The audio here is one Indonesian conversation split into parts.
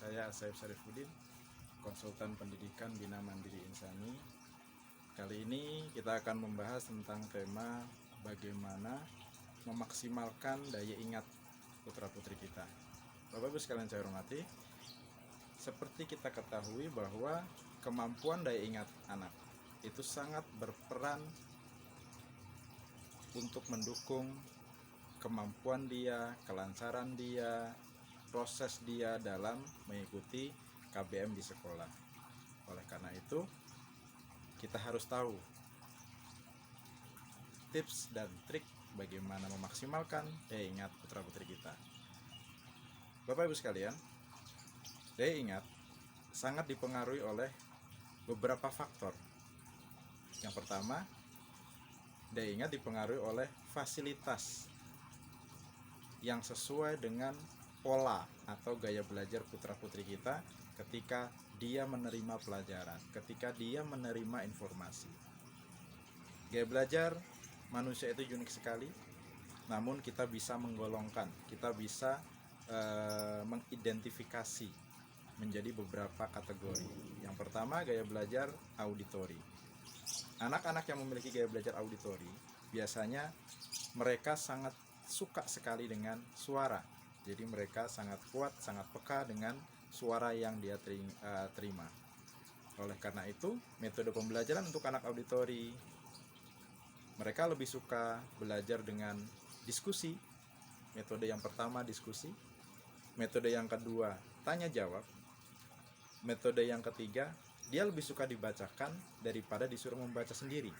Saya Saif Sarifuddin, konsultan pendidikan Bina Mandiri Insani. Kali ini kita akan membahas tentang tema bagaimana memaksimalkan daya ingat putra-putri kita. Bapak Ibu sekalian saya hormati, seperti kita ketahui bahwa kemampuan daya ingat anak itu sangat berperan untuk mendukung kemampuan dia, kelancaran dia, proses dia dalam mengikuti KBM di sekolah. Oleh karena itu, kita harus tahu tips dan trik bagaimana memaksimalkan daya ingat putra-putri kita. Bapak Ibu sekalian, daya ingat sangat dipengaruhi oleh beberapa faktor. Yang pertama, daya ingat dipengaruhi oleh fasilitas yang sesuai dengan pola atau gaya belajar putra-putri kita ketika dia menerima pelajaran, ketika dia menerima informasi. Gaya belajar manusia itu unik sekali, namun kita bisa menggolongkan, kita bisa mengidentifikasi menjadi beberapa kategori. Yang pertama, gaya belajar auditori. Anak-anak yang memiliki gaya belajar auditori biasanya mereka sangat suka sekali dengan suara. Jadi mereka sangat kuat, sangat peka dengan suara yang dia terima. Oleh karena itu, metode pembelajaran untuk anak auditori, mereka lebih suka belajar dengan diskusi. Metode yang pertama diskusi, metode yang kedua tanya jawab, metode yang ketiga dia lebih suka dibacakan daripada disuruh membaca sendiri.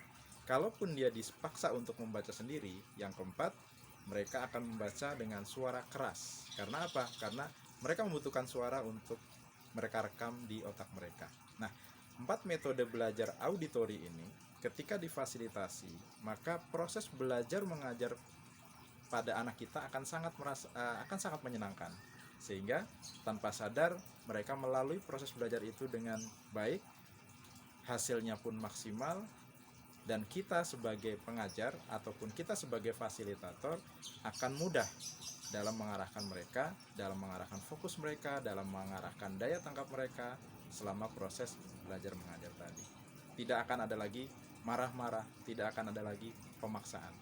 Kalaupun dia dipaksa untuk membaca sendiri, yang keempat, mereka akan membaca dengan suara keras. Karena apa? Karena mereka membutuhkan suara untuk mereka rekam di otak mereka. Nah, 4 metode belajar auditori ini ketika difasilitasi, maka proses belajar mengajar pada anak kita akan sangat menyenangkan. Sehingga tanpa sadar mereka melalui proses belajar itu dengan baik, hasilnya pun maksimal, dan kita sebagai pengajar ataupun kita sebagai fasilitator akan mudah dalam mengarahkan mereka, dalam mengarahkan fokus mereka, dalam mengarahkan daya tangkap mereka selama proses belajar mengajar tadi. Tidak akan ada lagi marah-marah, tidak akan ada lagi pemaksaan.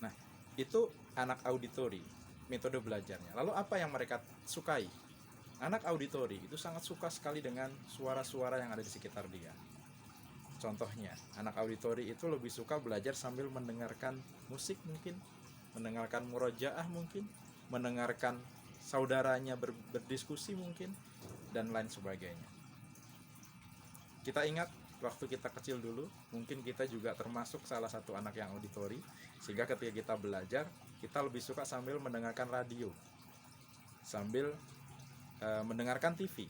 Nah, itu anak auditori, metode belajarnya. Lalu apa yang mereka sukai? Anak auditori itu sangat suka sekali dengan suara-suara yang ada di sekitar dia. Contohnya, anak auditori itu lebih suka belajar sambil mendengarkan musik mungkin, mendengarkan murojaah mungkin, mendengarkan saudaranya berdiskusi mungkin, dan lain sebagainya. Kita ingat waktu kita kecil dulu, mungkin kita juga termasuk salah satu anak yang auditori, sehingga ketika kita belajar, kita lebih suka sambil mendengarkan radio, sambil mendengarkan TV.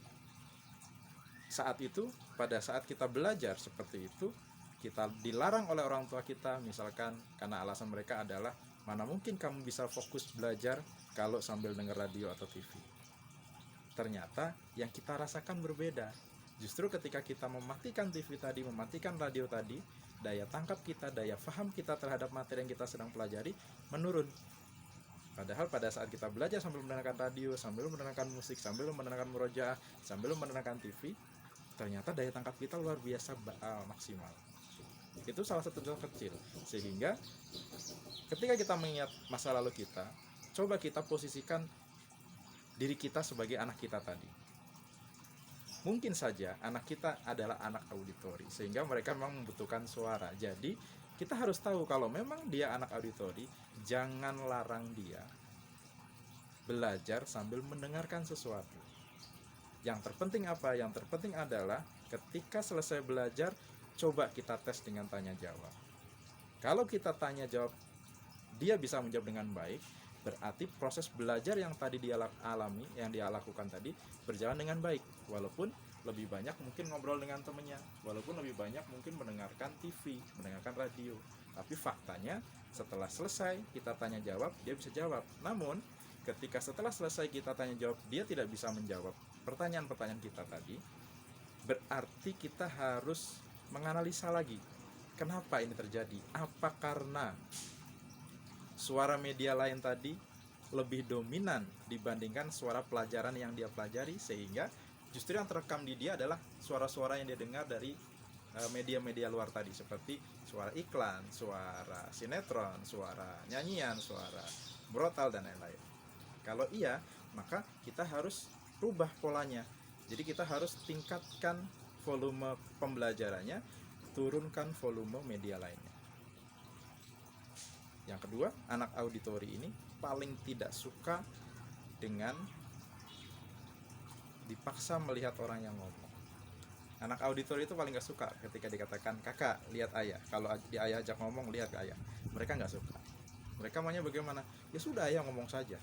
Saat itu, pada saat kita belajar seperti itu, kita dilarang oleh orang tua kita, misalkan karena alasan mereka adalah, mana mungkin kamu bisa fokus belajar kalau sambil dengar radio atau TV. Ternyata yang kita rasakan berbeda. Justru ketika kita mematikan TV tadi, mematikan radio tadi, daya tangkap kita, daya paham kita terhadap materi yang kita sedang pelajari menurun. Padahal pada saat kita belajar sambil mendengarkan radio, sambil mendengarkan musik, sambil mendengarkan murojaah, sambil mendengarkan TV, ternyata daya tangkap kita luar biasa maksimal. Itu salah satu contoh kecil. Sehingga ketika kita mengingat masa lalu kita, coba kita posisikan diri kita sebagai anak kita tadi. Mungkin saja anak kita adalah anak auditori, sehingga mereka memang membutuhkan suara. Jadi kita harus tahu kalau memang dia anak auditori, jangan larang dia belajar sambil mendengarkan sesuatu. Yang terpenting apa? Yang terpenting adalah ketika selesai belajar, coba kita tes dengan tanya jawab. Kalau kita tanya jawab, dia bisa menjawab dengan baik, berarti proses belajar yang tadi dia alami, yang dia lakukan tadi, berjalan dengan baik. Walaupun lebih banyak mungkin ngobrol dengan temannya, walaupun lebih banyak mungkin mendengarkan TV, mendengarkan radio. Tapi faktanya, setelah selesai kita tanya jawab, dia bisa jawab. Namun, ketika setelah selesai kita tanya jawab, dia tidak bisa menjawab pertanyaan-pertanyaan kita tadi, berarti kita harus menganalisa lagi. Kenapa ini terjadi? Apa karena suara media lain tadi lebih dominan dibandingkan suara pelajaran yang dia pelajari, sehingga justru yang terekam di dia adalah suara-suara yang dia dengar dari media-media luar tadi, seperti suara iklan, suara sinetron, suara nyanyian, suara brotal, dan lain-lain. Kalau iya, maka kita harus rubah polanya. Jadi kita harus tingkatkan volume pembelajarannya, turunkan volume media lainnya. Yang kedua, anak auditori ini paling tidak suka dengan dipaksa melihat orang yang ngomong. Anak auditori itu paling gak suka ketika dikatakan, kakak lihat ayah. Kalau ayah ajak ngomong, lihat ke ayah. Mereka gak suka. Mereka maunya bagaimana? Ya sudah, ayah ngomong saja.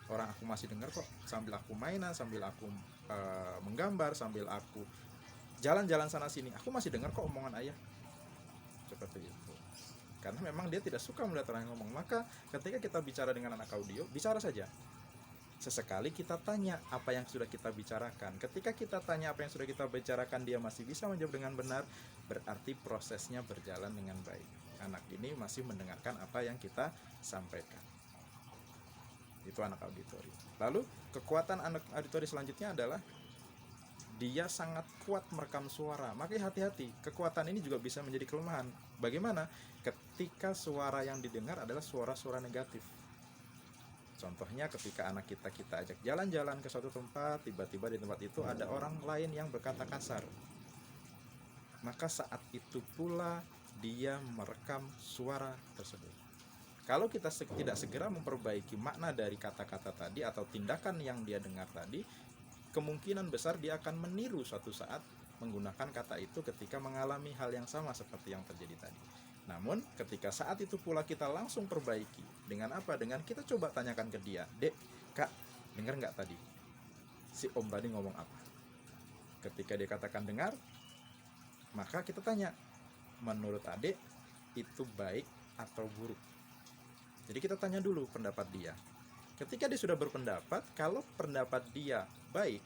Orang aku masih dengar kok, sambil aku mainan, sambil aku menggambar, sambil aku jalan-jalan sana sini, aku masih dengar kok omongan ayah. Seperti itu. Karena memang dia tidak suka melihat orang yang ngomong. Maka ketika kita bicara dengan anak audio, bicara saja. Sesekali kita tanya apa yang sudah kita bicarakan. Ketika kita tanya apa yang sudah kita bicarakan, dia masih bisa menjawab dengan benar, berarti prosesnya berjalan dengan baik. Anak ini masih mendengarkan apa yang kita sampaikan. Itu anak auditori. Lalu kekuatan anak auditori selanjutnya adalah dia sangat kuat merekam suara. Makanya hati-hati, kekuatan ini juga bisa menjadi kelemahan. Bagaimana? Ketika suara yang didengar adalah suara-suara negatif. Contohnya ketika anak kita ajak jalan-jalan ke suatu tempat, tiba-tiba di tempat itu ada orang lain yang berkata kasar. Maka saat itu pula dia merekam suara tersebut. Kalau kita tidak segera memperbaiki makna dari kata-kata tadi atau tindakan yang dia dengar tadi, kemungkinan besar dia akan meniru suatu saat menggunakan kata itu ketika mengalami hal yang sama seperti yang terjadi tadi. Namun ketika saat itu pula kita langsung perbaiki. Dengan apa? Dengan kita coba tanyakan ke dia, dek, kak, dengar nggak tadi si om tadi ngomong apa? Ketika dia katakan dengar, maka kita tanya, menurut adek itu baik atau buruk? Jadi kita tanya dulu pendapat dia. Ketika dia sudah berpendapat, kalau pendapat dia baik,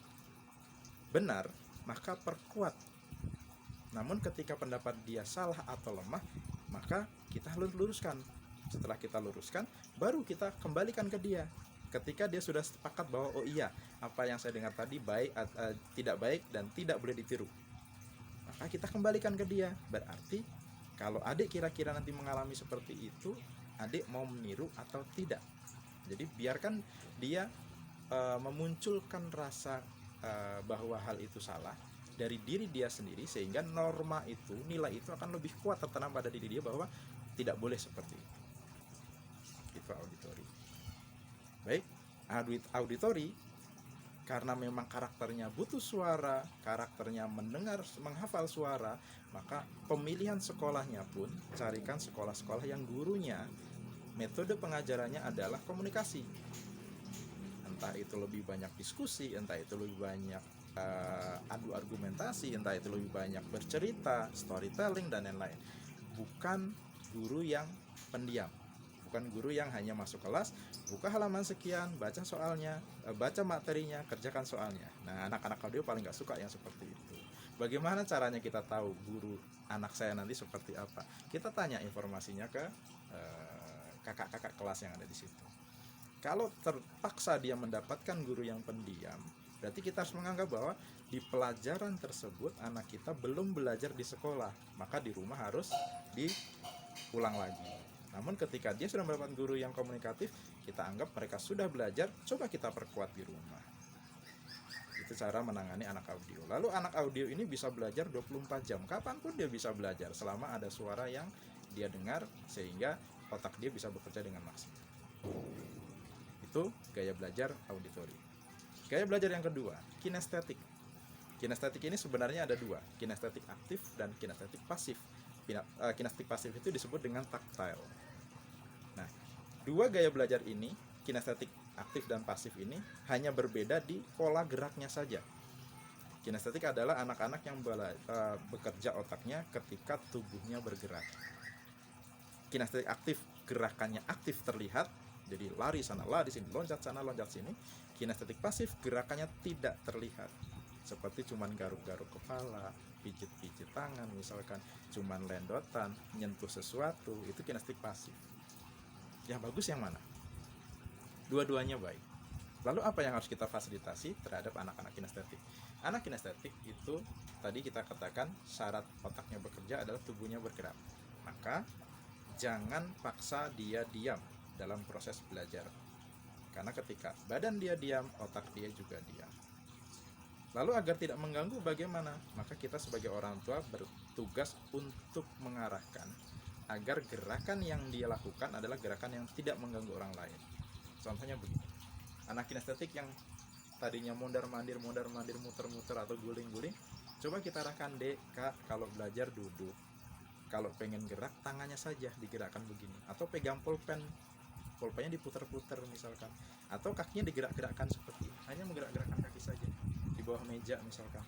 benar, maka perkuat. Namun ketika pendapat dia salah atau lemah, maka kita luruskan. Setelah kita luruskan, baru kita kembalikan ke dia. Ketika dia sudah sepakat bahwa oh iya, apa yang saya dengar tadi baik, tidak baik dan tidak boleh ditiru, maka kita kembalikan ke dia. Berarti kalau adik kira-kira nanti mengalami seperti itu, adik mau meniru atau tidak. Jadi biarkan dia memunculkan rasa bahwa hal itu salah dari diri dia sendiri, sehingga norma itu, nilai itu akan lebih kuat tertanam pada diri dia bahwa tidak boleh seperti itu. Itu auditori. Baik, auditori karena memang karakternya butuh suara, karakternya mendengar, menghafal suara, maka pemilihan sekolahnya pun carikan sekolah-sekolah yang gurunya metode pengajarannya adalah komunikasi. Entah itu lebih banyak diskusi, entah itu lebih banyak adu argumentasi, entah itu lebih banyak bercerita, storytelling, dan lain-lain. Bukan guru yang pendiam, bukan guru yang hanya masuk kelas, buka halaman sekian, baca soalnya, baca materinya, kerjakan soalnya. Nah, anak-anak audio paling gak suka yang seperti itu. Bagaimana caranya kita tahu guru anak saya nanti seperti apa? Kita tanya informasinya ke kakak-kakak kelas yang ada di situ. Kalau terpaksa dia mendapatkan guru yang pendiam, berarti kita harus menganggap bahwa di pelajaran tersebut anak kita belum belajar di sekolah, maka di rumah harus diulang lagi. Namun ketika dia sudah mendapatkan guru yang komunikatif, kita anggap mereka sudah belajar, coba kita perkuat di rumah. Itu cara menangani anak audio. Lalu anak audio ini bisa belajar 24 jam, kapanpun dia bisa belajar selama ada suara yang dia dengar, sehingga otak dia bisa bekerja dengan maksimal. Itu gaya belajar auditori. Gaya belajar yang kedua, kinestetik. Kinestetik ini sebenarnya ada dua, kinestetik aktif dan kinestetik pasif. Kinestetik pasif itu disebut dengan tactile. Nah, dua gaya belajar ini, kinestetik aktif dan pasif ini, hanya berbeda di pola geraknya saja. Kinestetik adalah anak-anak yang bekerja otaknya ketika tubuhnya bergerak. Kinestetik aktif, gerakannya aktif terlihat, jadi lari sana, lari sini, loncat sana, loncat sini. Kinestetik pasif, gerakannya tidak terlihat, seperti cuman garuk-garuk kepala, pijit-pijit tangan, misalkan cuman lendotan, nyentuh sesuatu. Itu kinestetik pasif. Yang bagus yang mana? Dua-duanya baik. Lalu apa yang harus kita fasilitasi terhadap anak-anak kinestetik? Anak kinestetik itu tadi kita katakan syarat otaknya bekerja adalah tubuhnya bergerak. Maka jangan paksa dia diam dalam proses belajar. Karena ketika badan dia diam, otak dia juga diam. Lalu agar tidak mengganggu bagaimana? Maka kita sebagai orang tua bertugas untuk mengarahkan agar gerakan yang dia lakukan adalah gerakan yang tidak mengganggu orang lain. Contohnya begini. Anak kinestetik yang tadinya mondar-mandir, muter-muter atau guling-guling, coba kita arahkan, Dek, Kak, kalau belajar duduk. Kalau pengen gerak, tangannya saja digerakkan begini. Atau pegang pulpen, pulpennya diputar-putar misalkan. Atau kakinya digerak-gerakkan seperti ini. Hanya menggerak-gerakkan kaki saja di bawah meja misalkan.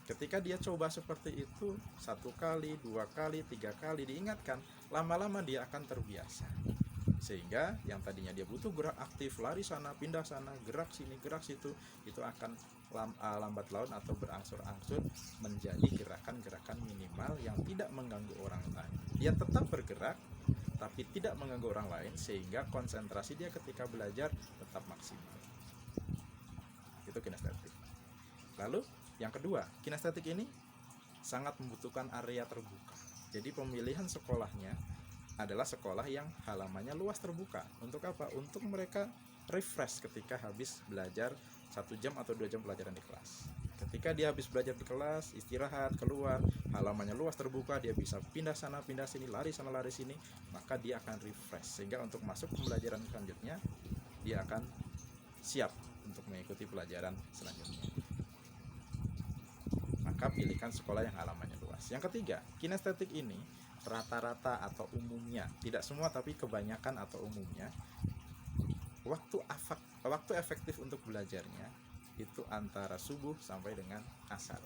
Ketika dia coba seperti itu 1 kali, 2 kali, 3 kali diingatkan, lama-lama dia akan terbiasa. Sehingga yang tadinya dia butuh gerak aktif, lari sana, pindah sana, gerak sini, gerak situ, itu akan lambat laun atau berangsur-angsur menjadi gerakan-gerakan minimal yang tidak mengganggu orang lain. Dia tetap bergerak tapi tidak mengganggu orang lain, sehingga konsentrasi dia ketika belajar tetap maksimal. Itu kinestetik. Lalu yang kedua, kinestetik ini sangat membutuhkan area terbuka. Jadi pemilihan sekolahnya adalah sekolah yang halamannya luas terbuka. Untuk apa? Untuk mereka refresh ketika habis belajar 1 jam atau 2 jam pelajaran di kelas. Ketika dia habis belajar di kelas, istirahat, keluar, halamannya luas terbuka, dia bisa pindah sana, pindah sini, lari sana, lari sini, maka dia akan refresh. Sehingga untuk masuk pembelajaran selanjutnya, dia akan siap untuk mengikuti pelajaran selanjutnya. Maka pilihkan sekolah yang halamannya luas. Yang ketiga, kinestetik ini rata-rata atau umumnya, tidak semua tapi kebanyakan atau umumnya, waktu efektif untuk belajarnya itu antara subuh sampai dengan asar.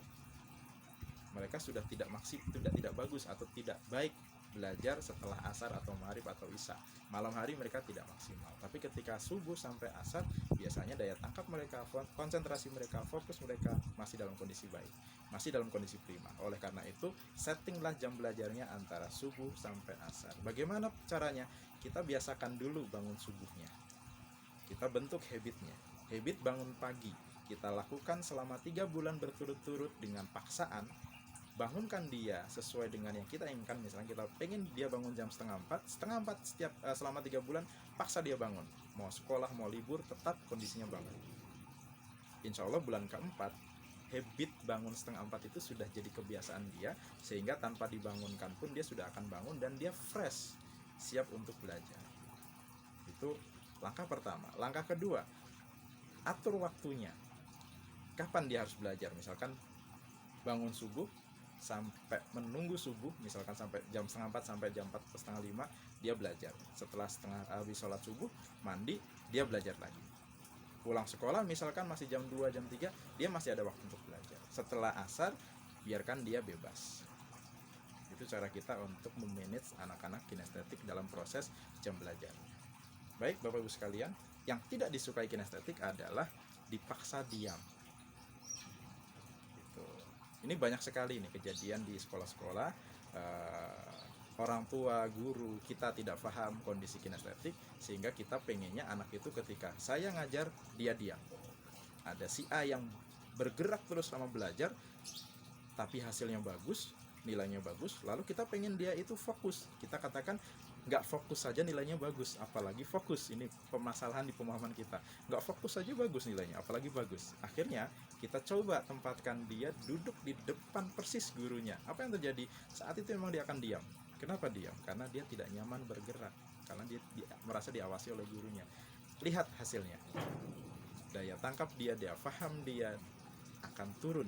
Mereka sudah tidak bagus atau tidak baik belajar setelah asar atau maghrib atau isya. Malam hari mereka tidak maksimal. Tapi ketika subuh sampai asar, biasanya daya tangkap mereka, konsentrasi mereka, fokus mereka masih dalam kondisi baik, masih dalam kondisi prima. Oleh karena itu, settinglah jam belajarnya antara subuh sampai asar. Bagaimana caranya? Kita biasakan dulu bangun subuhnya. Kita bentuk habitnya. Habit bangun pagi. Kita lakukan selama 3 bulan berturut-turut dengan paksaan. Bangunkan dia sesuai dengan yang kita inginkan. Misalnya kita pengen dia bangun jam setengah 4 setiap selama 3 bulan, paksa dia bangun. Mau sekolah, mau libur, tetap kondisinya bangun. Insya Allah bulan keempat, habit bangun setengah 4 itu sudah jadi kebiasaan dia, sehingga tanpa dibangunkan pun dia sudah akan bangun dan dia fresh, siap untuk belajar. Itu langkah pertama. Langkah kedua, atur waktunya. Kapan dia harus belajar? Misalkan bangun subuh sampai menunggu subuh, misalkan sampai jam setengah 4 sampai jam 4 setengah 5 dia belajar. Setelah habis sholat subuh, mandi, dia belajar lagi. Pulang sekolah misalkan masih jam 2, jam 3, dia masih ada waktu untuk belajar. Setelah asar, biarkan dia bebas. Itu cara kita untuk memanage anak-anak kinestetik dalam proses jam belajar. Baik Bapak Ibu sekalian, yang tidak disukai kinestetik adalah dipaksa diam. Ini banyak sekali nih kejadian di sekolah-sekolah, orang tua, guru, kita tidak paham kondisi kinestetik, sehingga kita pengennya anak itu ketika saya ngajar, dia diam. Ada si A yang bergerak terus sama belajar, tapi hasilnya bagus, nilainya bagus, lalu kita pengen dia itu fokus. Kita katakan, nggak fokus saja nilainya bagus, apalagi fokus. Ini permasalahan di pemahaman kita. Nggak fokus saja bagus nilainya, apalagi bagus. Akhirnya kita coba tempatkan dia duduk di depan persis gurunya. Apa yang terjadi? Saat itu memang dia akan diam. Kenapa diam? Karena dia tidak nyaman bergerak, karena dia merasa diawasi oleh gurunya. Lihat hasilnya, daya tangkap dia paham dia akan turun.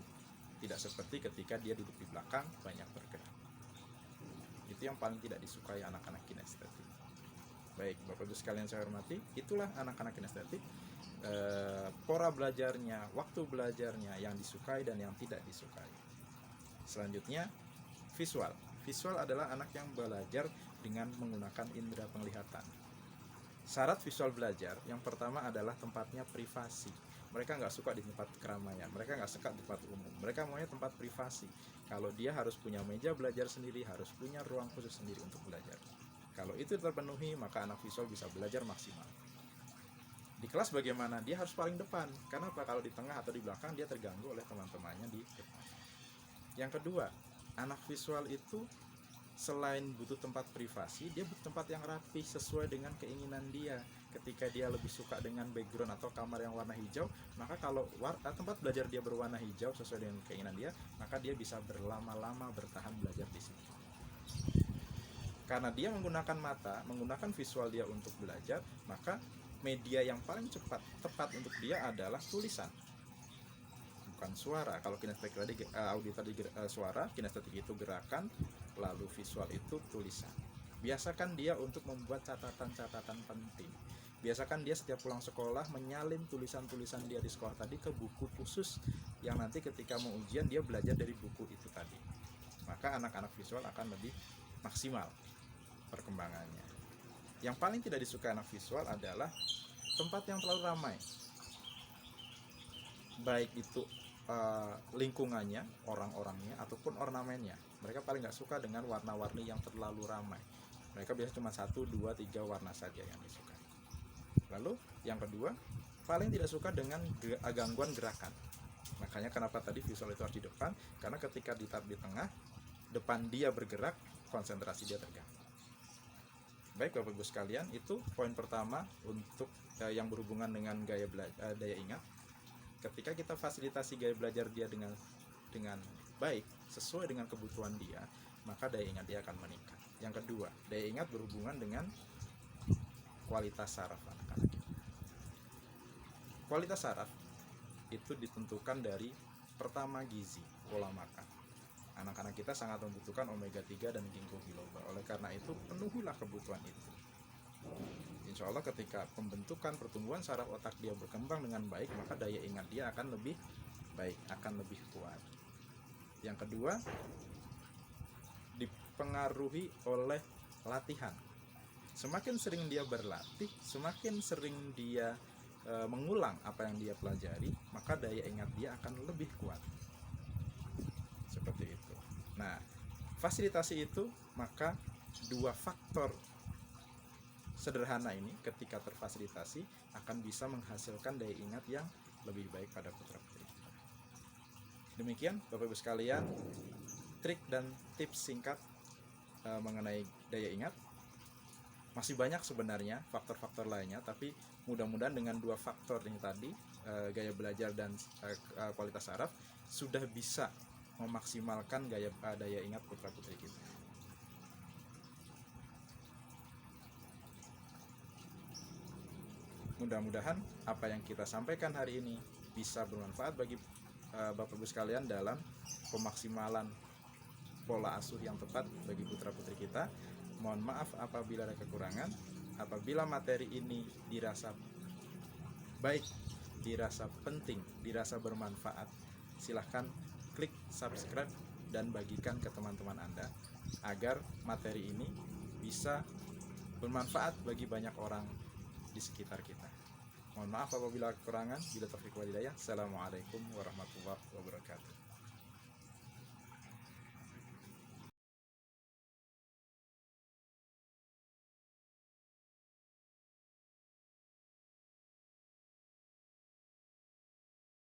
Tidak seperti ketika dia duduk di belakang banyak bergerak. Itu yang paling tidak disukai anak-anak kinestetik. Baik Bapak Ibu sekalian saya hormati, itulah anak-anak kinestetik. Pola belajarnya, waktu belajarnya, yang disukai dan yang tidak disukai. Selanjutnya visual. Visual adalah anak yang belajar dengan menggunakan indera penglihatan. Syarat visual belajar yang pertama adalah tempatnya privasi. Mereka nggak suka di tempat keramaian, mereka nggak suka di tempat umum, mereka maunya tempat privasi. Kalau dia harus punya meja belajar sendiri, harus punya ruang khusus sendiri untuk belajar. Kalau itu terpenuhi, maka anak visual bisa belajar maksimal. Di kelas bagaimana? Dia harus paling depan. Karena apa? Kalau di tengah atau di belakang dia terganggu oleh teman-temannya di depan. Yang kedua, anak visual itu selain butuh tempat privasi, dia butuh tempat yang rapi sesuai dengan keinginan dia. Ketika dia lebih suka dengan background atau kamar yang warna hijau, maka kalau tempat belajar dia berwarna hijau sesuai dengan keinginan dia, maka dia bisa berlama-lama bertahan belajar di situ. Karena dia menggunakan mata, menggunakan visual dia untuk belajar, maka media yang paling tepat untuk dia adalah tulisan, bukan suara. Kalau kinestetik tadi audio tadi suara, kinestetik itu gerakan, lalu visual itu tulisan. Biasakan dia untuk membuat catatan-catatan penting. Biasakan dia setiap pulang sekolah menyalin tulisan-tulisan dia di sekolah tadi ke buku khusus yang nanti ketika mau ujian dia belajar dari buku itu tadi. Maka anak-anak visual akan lebih maksimal perkembangannya. Yang paling tidak disukai anak visual adalah tempat yang terlalu ramai. Baik itu lingkungannya, orang-orangnya, ataupun ornamennya. Mereka paling nggak suka dengan warna-warni yang terlalu ramai. Mereka biasanya cuma 1, 2, 3 warna saja yang disukai. Lalu yang kedua, paling tidak suka dengan gangguan gerakan. Makanya kenapa tadi visual itu harus di depan, karena ketika ditaruh di tengah, depan dia bergerak, konsentrasi dia terganggu. Baik Bapak Ibu sekalian, itu poin pertama untuk yang berhubungan dengan daya ingat. Ketika kita fasilitasi gaya belajar dia dengan baik, sesuai dengan kebutuhan dia, maka daya ingat dia akan meningkat. Yang kedua, daya ingat berhubungan dengan kualitas saraf anak-anak kita. Kualitas saraf itu ditentukan dari pertama gizi, pola makan. Anak-anak kita sangat membutuhkan omega 3 dan ginkgo biloba. Oleh karena itu, penuhilah kebutuhan itu. Insya Allah ketika pembentukan pertumbuhan saraf otak dia berkembang dengan baik, maka daya ingat dia akan lebih baik, akan lebih kuat. Yang kedua, dipengaruhi oleh latihan. Semakin sering dia berlatih, semakin sering dia mengulang apa yang dia pelajari, maka daya ingat dia akan lebih kuat. Seperti itu. Nah, fasilitasi itu, maka dua faktor sederhana ini ketika terfasilitasi akan bisa menghasilkan daya ingat yang lebih baik pada putra-putri kita. Demikian Bapak Ibu sekalian, trik dan tips singkat mengenai daya ingat. Masih banyak sebenarnya faktor-faktor lainnya, tapi mudah-mudahan dengan dua faktor ini tadi, gaya belajar dan kualitas saraf, sudah bisa memaksimalkan daya ingat putra-putri kita. Mudah-mudahan apa yang kita sampaikan hari ini bisa bermanfaat bagi Bapak Ibu sekalian dalam pemaksimalan pola asuh yang tepat bagi putra-putri kita. Mohon maaf apabila ada kekurangan. Apabila materi ini dirasa baik, dirasa penting, dirasa bermanfaat, silahkan klik subscribe dan bagikan ke teman-teman Anda agar materi ini bisa bermanfaat bagi banyak orang di sekitar kita. Mohon maaf apabila kekurangan. Bila taufik wal hidayah. Assalamualaikum warahmatullahi wabarakatuh.